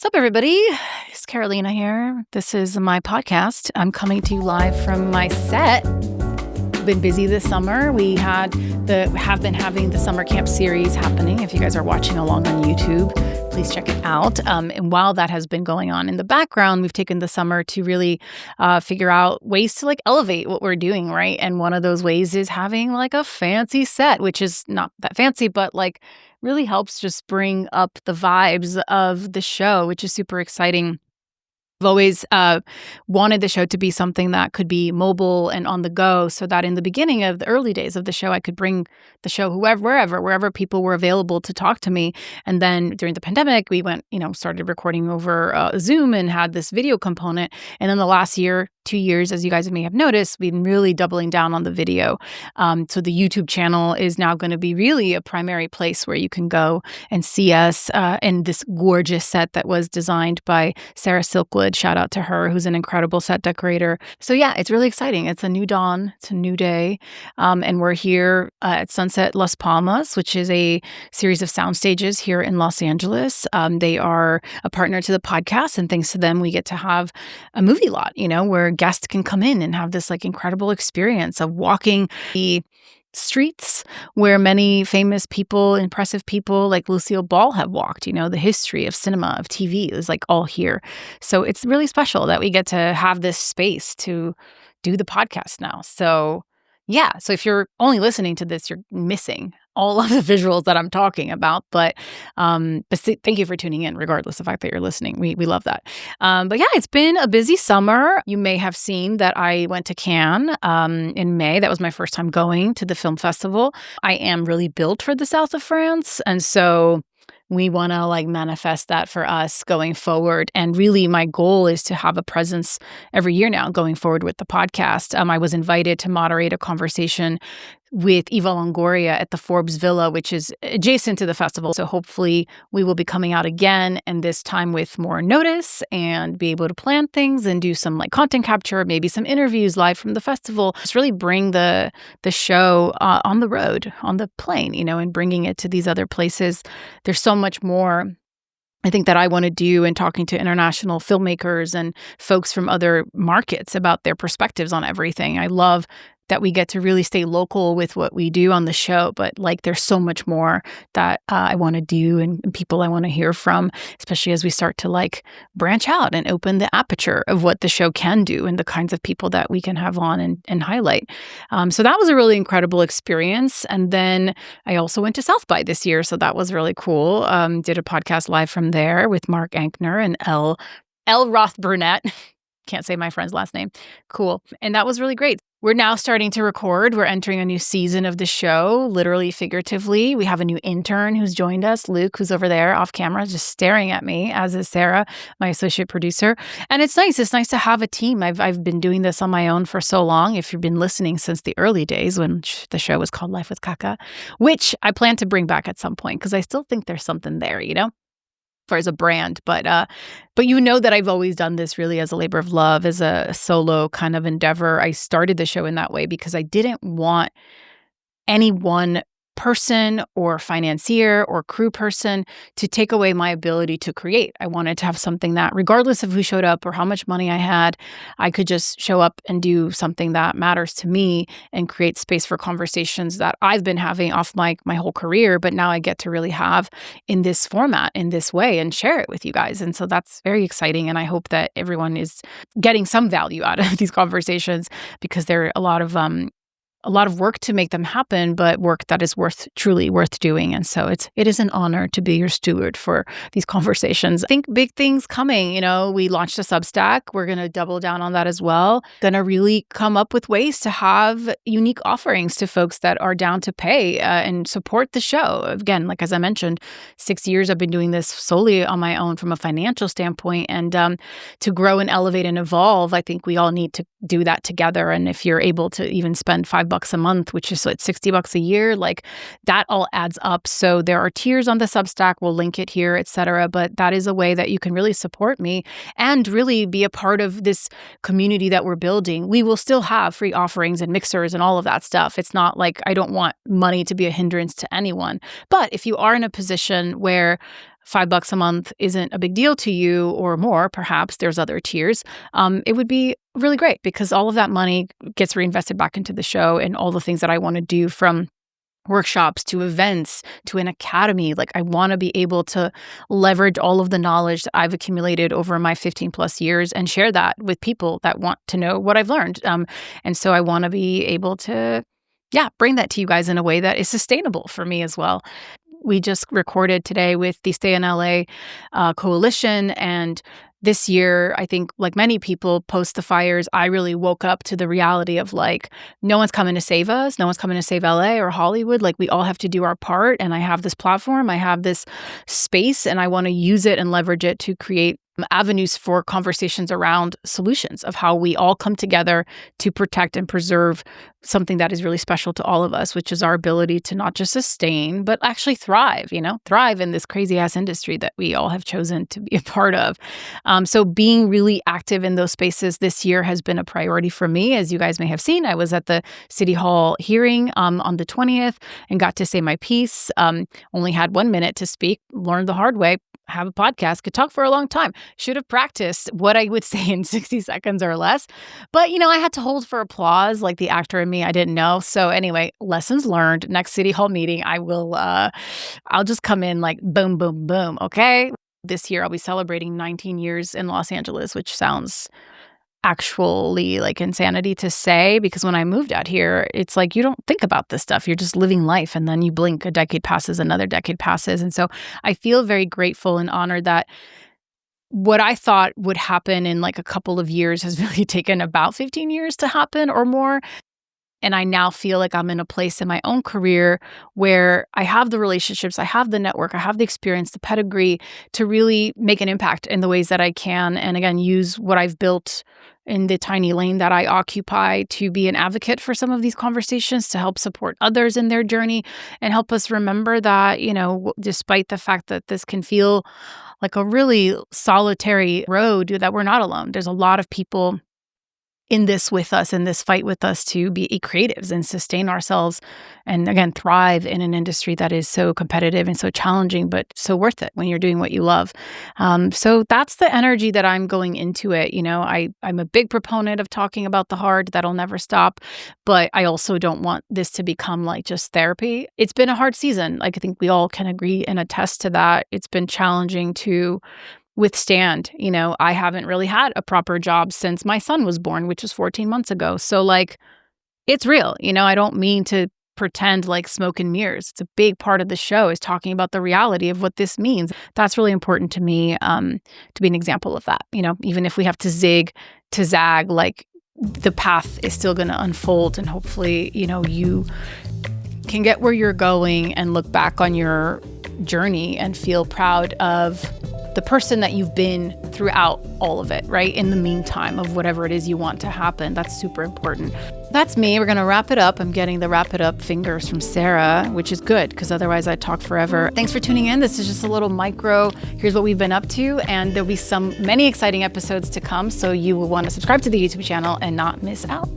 What's up, everybody? It's Carolina here. This is my podcast. I'm coming to you live from my set. I've been busy this summer. We have been having the summer camp series happening. If you guys are watching along on YouTube, please check it out. And while that has been going on in the background, we've taken the summer to really figure out ways to elevate what we're doing, right? And one of those ways is having a fancy set, which is not that fancy, but really helps just bring up the vibes of the show, which is super exciting. I've always wanted the show to be something that could be mobile and on the go, so that in the beginning of the early days of the show, I could bring the show wherever people were available to talk to me. And then during the pandemic, we went, started recording over Zoom and had this video component. And in the last 2 years, as you guys may have noticed, we've been really doubling down on the video. So the YouTube channel is now going to be really a primary place where you can go and see us in this gorgeous set that was designed by Sarah Silkwood. Shout out to her, who's an incredible set decorator. So yeah, it's really exciting. It's a new dawn. It's a new day. And we're here at Sunset Las Palmas, which is a series of sound stages here in Los Angeles. They are a partner to the podcast, and thanks to them, we get to have a movie lot, where guests can come in and have this incredible experience of walking the streets where many famous people, impressive people like Lucille Ball have walked. The history of cinema, of TV is all here. So it's really special that we get to have this space to do the podcast now. So yeah, so if you're only listening to this, you're missing all of the visuals that I'm talking about. But thank you for tuning in, regardless of the fact that you're listening. We love that. But yeah, it's been a busy summer. You may have seen that I went to Cannes in May. That was my first time going to the film festival. I am really built for the south of France. And so we want to manifest that for us going forward. And really, my goal is to have a presence every year now going forward with the podcast. I was invited to moderate a conversation with Eva Longoria at the Forbes Villa, which is adjacent to the festival. So hopefully we will be coming out again, and this time with more notice, and be able to plan things and do some content capture, maybe some interviews live from the festival. Just really bring the show on the road, on the plane, and bringing it to these other places. There's so much more I think that I want to do in talking to international filmmakers and folks from other markets about their perspectives on everything. I love that we get to really stay local with what we do on the show, but there's so much more that I want to do and people I want to hear from, especially as we start to branch out and open the aperture of what the show can do and the kinds of people that we can have on and highlight. So that was a really incredible experience. And then I also went to South by this year, so that was really cool. Did a podcast live from there with Mark Ankner and L. Roth Burnett. Can't say my friend's last name. Cool. And that was really great. We're now starting to record. We're entering a new season of the show, literally, figuratively. We have a new intern who's joined us, Luke, who's over there off camera, just staring at me, as is Sarah, my associate producer. And it's nice. It's nice to have a team. I've been doing this on my own for so long. If you've been listening since the early days when the show was called Life with Kaka, which I plan to bring back at some point because I still think there's something there, far as a brand, but that I've always done this really as a labor of love, as a solo kind of endeavor. I started the show in that way because I didn't want any one person or financier or crew person to take away my ability to create. I wanted to have something that, regardless of who showed up or how much money I had, I could just show up and do something that matters to me and create space for conversations that I've been having off mic my whole career, but now I get to really have in this format, in this way, and share it with you guys. And so that's very exciting. And I hope that everyone is getting some value out of these conversations, because they're a lot of work to make them happen, but work that is truly worth doing. And so it is an honor to be your steward for these conversations. I think big things coming. We launched a Substack. We're going to double down on that as well. Going to really come up with ways to have unique offerings to folks that are down to pay and support the show. Again, as I mentioned, 6 years I've been doing this solely on my own from a financial standpoint. And to grow and elevate and evolve, I think we all need to do that together. And if you're able to even spend $5 a month, which is $60 a year, that all adds up. So there are tiers on the Substack. We'll link it here, etc. But that is a way that you can really support me and really be a part of this community that we're building. We will still have free offerings and mixers and all of that stuff. It's not I don't want money to be a hindrance to anyone. But if you are in a position where $5 a month isn't a big deal to you or more, perhaps there's other tiers, it would be really great because all of that money gets reinvested back into the show and all the things that I want to do, from workshops to events to an academy. Like, I want to be able to leverage all of the knowledge that I've accumulated over my 15 plus years and share that with people that want to know what I've learned. And so I want to be able to, bring that to you guys in a way that is sustainable for me as well. We just recorded today with the Stay in LA coalition, and this year, I think, like many people post the fires, I really woke up to the reality of like, no one's coming to save us. No one's coming to save LA or Hollywood. Like, we all have to do our part. And I have this platform, I have this space, and I want to use it and leverage it to create avenues for conversations around solutions of how we all come together to protect and preserve something that is really special to all of us, which is our ability to not just sustain, but actually thrive in this crazy ass industry that we all have chosen to be a part of. So being really active in those spaces this year has been a priority for me. As you guys may have seen, I was at the City Hall hearing on the 20th and got to say my piece. Only had 1 minute to speak, learned the hard way. Have a podcast, could talk for a long time. Should have practiced what I would say in 60 seconds or less. But, I had to hold for applause, like the actor in me, I didn't know. So anyway, lessons learned. Next City Hall meeting, I'll just come in like boom, boom, boom. Okay. This year, I'll be celebrating 19 years in Los Angeles, which sounds actually like insanity to say, because when I moved out here, it's like you don't think about this stuff. You're just living life, and then you blink, a decade passes, another decade passes. And so I feel very grateful and honored that what I thought would happen in like a couple of years has really taken about 15 years to happen or more. And I now feel like I'm in a place in my own career where I have the relationships, I have the network, I have the experience, the pedigree to really make an impact in the ways that I can. And again, use what I've built in the tiny lane that I occupy to be an advocate for some of these conversations, to help support others in their journey and help us remember that, despite the fact that this can feel like a really solitary road, that we're not alone. There's a lot of people in this with us, in this fight with us, to be creatives and sustain ourselves and, again, thrive in an industry that is so competitive and so challenging, but so worth it when you're doing what you love. So that's the energy that I'm going into it. I'm a big proponent of talking about the hard. That'll never stop. But I also don't want this to become like just therapy. It's been a hard season. Like, I think we all can agree and attest to that. It's been challenging to withstand. I haven't really had a proper job since my son was born, which was 14 months ago. So like, it's real. I don't mean to pretend like smoke and mirrors. It's a big part of the show, is talking about the reality of what this means. That's really important to me, to be an example of that. Even if we have to zig to zag, like, the path is still going to unfold, and hopefully, you can get where you're going and look back on your journey and feel proud of the person that you've been throughout all of it, right? In the meantime of whatever it is you want to happen. That's super important. That's me. We're going to wrap it up. I'm getting the wrap it up fingers from Sarah, which is good because otherwise I'd talk forever. Thanks for tuning in. This is just a little micro. Here's what we've been up to. And there'll be many exciting episodes to come. So you will want to subscribe to the YouTube channel and not miss out.